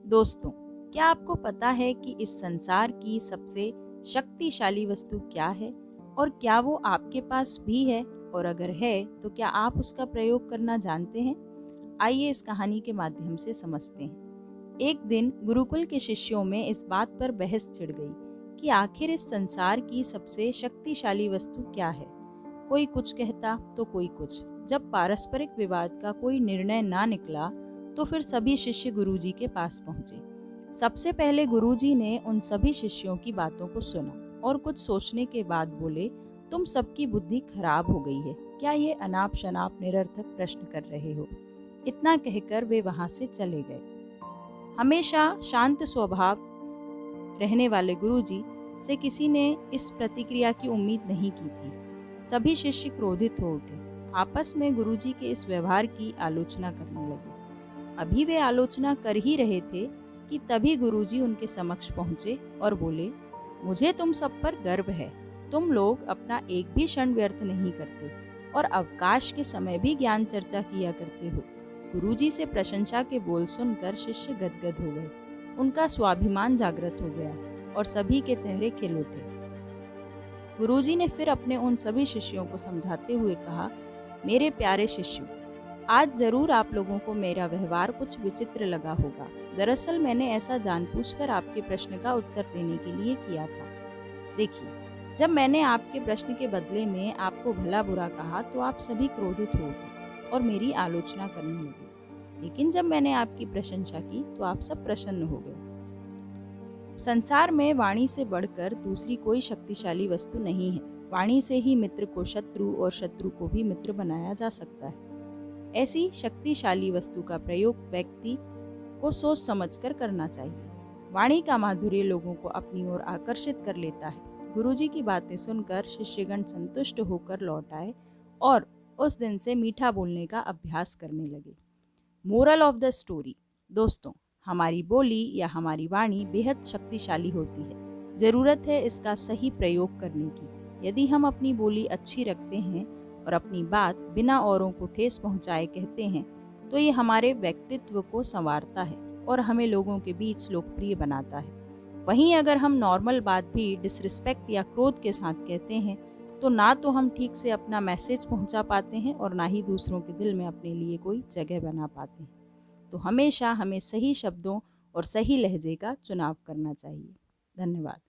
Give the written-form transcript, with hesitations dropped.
दोस्तों, क्या आपको पता है कि इस संसार की सबसे शक्तिशाली वस्तु क्या है और क्या वो आपके पास भी है? और अगर है तो क्या आप उसका प्रयोग करना जानते हैं? आइए इस कहानी के माध्यम से समझते हैं। एक दिन गुरुकुल के शिष्यों में इस बात पर बहस छिड़ गई कि आखिर इस संसार की सबसे शक्तिशाली वस्तु क्या है। कोई कुछ कहता तो कोई कुछ। जब पारस्परिक विवाद का कोई निर्णय ना निकला तो फिर सभी शिष्य गुरुजी के पास पहुंचे। सबसे पहले गुरुजी ने उन सभी शिष्यों की बातों को सुना और कुछ सोचने के बाद बोले, तुम सबकी बुद्धि खराब हो गई है। क्या ये अनाप शनाप निरर्थक प्रश्न कर रहे हो? इतना कहकर वे वहां से चले गए। हमेशा शांत स्वभाव रहने वाले गुरुजी से किसी ने इस प्रतिक्रिया की उम्मीद नहीं की थी। सभी शिष्य क्रोधित हो उठे। आपस में गुरुजी के इस व्यवहार की आलोचना करने लगे। अभी वे आलोचना कर ही रहे थे कि तभी गुरुजी उनके समक्ष पहुंचे और बोले, मुझे तुम सब पर गर्व है। तुम लोग अपना एक भी क्षण व्यर्थ नहीं करते और अवकाश के समय भी ज्ञान चर्चा किया करते हो। गुरुजी से प्रशंसा के बोल सुनकर शिष्य गदगद हो गए। उनका स्वाभिमान जागृत हो गया और सभी के चेहरे खिल उठे। गुरुजी ने फिर अपने उन सभी शिष्यों को समझाते हुए कहा, मेरे प्यारे शिष्यों, आज जरूर आप लोगों को मेरा व्यवहार कुछ विचित्र लगा होगा। दरअसल मैंने ऐसा जानबूझकर आपके प्रश्न का उत्तर देने के लिए किया था। देखिए, जब मैंने आपके प्रश्न के बदले में आपको भला बुरा कहा तो आप सभी क्रोधित हो गए और मेरी आलोचना करने लगे। लेकिन जब मैंने आपकी प्रशंसा की तो आप सब प्रसन्न हो गए। संसार में वाणी से बढ़कर दूसरी कोई शक्तिशाली वस्तु नहीं है। वाणी से ही मित्र को शत्रु और शत्रु को भी मित्र बनाया जा सकता है। ऐसी शक्तिशाली वस्तु का प्रयोग व्यक्ति को सोच समझकर करना चाहिए। वाणी का माधुर्य लोगों को अपनी ओर आकर्षित कर लेता है। गुरुजी की बातें सुनकर शिष्यगण संतुष्ट होकर लौट आए और उस दिन से मीठा बोलने का अभ्यास करने लगे। Moral of the story. दोस्तों, हमारी बोली या हमारी वाणी बेहद शक्तिशाली होती है। जरूरत है इसका सही प्रयोग करने की। यदि हम अपनी बोली अच्छी रखते हैं और अपनी बात बिना औरों को ठेस पहुंचाए कहते हैं तो ये हमारे व्यक्तित्व को संवारता है और हमें लोगों के बीच लोकप्रिय बनाता है। वहीं अगर हम नॉर्मल बात भी डिसरिस्पेक्ट या क्रोध के साथ कहते हैं तो ना तो हम ठीक से अपना मैसेज पहुंचा पाते हैं और ना ही दूसरों के दिल में अपने लिए कोई जगह बना पाते हैं। तो हमेशा हमें सही शब्दों और सही लहजे का चुनाव करना चाहिए। धन्यवाद।